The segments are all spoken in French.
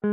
Le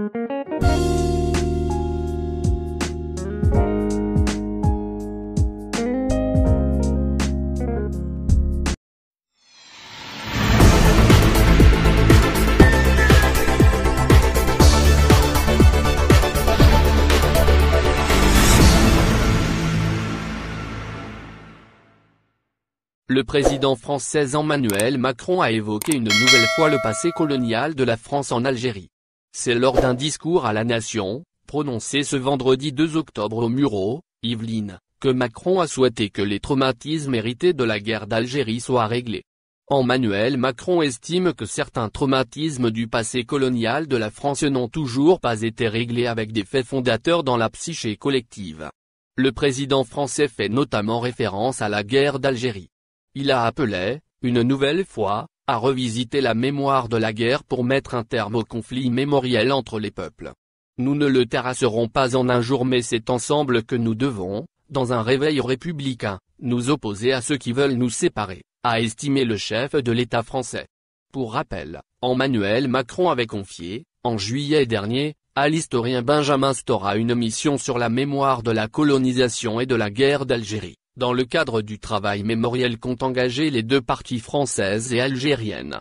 président français Emmanuel Macron a évoqué une nouvelle fois le passé colonial de la France en Algérie. C'est lors d'un discours à la nation, prononcé ce vendredi 2 octobre au Mureaux, Yvelines, que Macron a souhaité que les traumatismes hérités de la guerre d'Algérie soient réglés. Emmanuel Macron estime que certains traumatismes du passé colonial de la France n'ont toujours pas été réglés avec des faits fondateurs dans la psyché collective. Le président français fait notamment référence à la guerre d'Algérie. Il a appelé, une nouvelle fois, à revisiter la mémoire de la guerre pour mettre un terme au conflit mémoriel entre les peuples. Nous ne le terrasserons pas en un jour, mais c'est ensemble que nous devons, dans un réveil républicain, nous opposer à ceux qui veulent nous séparer, a estimé le chef de l'État français. Pour rappel, Emmanuel Macron avait confié, en juillet dernier, à l'historien Benjamin Stora une mission sur la mémoire de la colonisation et de la guerre d'Algérie, dans le cadre du travail mémoriel qu'ont engagé les deux parties françaises et algériennes.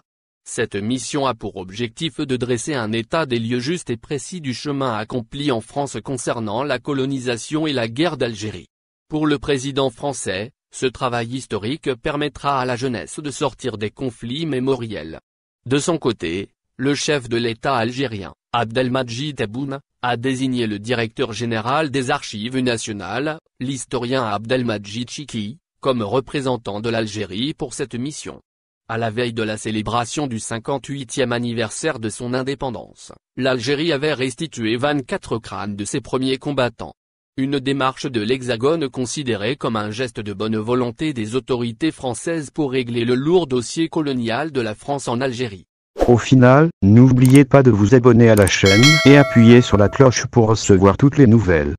Cette mission a pour objectif de dresser un état des lieux juste et précis du chemin accompli en France concernant la colonisation et la guerre d'Algérie. Pour le président français, ce travail historique permettra à la jeunesse de sortir des conflits mémoriels. De son côté, le chef de l'État algérien, Abdelmadjid Tebboune, a désigné le directeur général des Archives nationales, l'historien Abdelmadjid Chiki, comme représentant de l'Algérie pour cette mission. À la veille de la célébration du 58e anniversaire de son indépendance, l'Algérie avait restitué 24 crânes de ses premiers combattants. Une démarche de l'Hexagone considérée comme un geste de bonne volonté des autorités françaises pour régler le lourd dossier colonial de la France en Algérie. Au final, n'oubliez pas de vous abonner à la chaîne et appuyer sur la cloche pour recevoir toutes les nouvelles.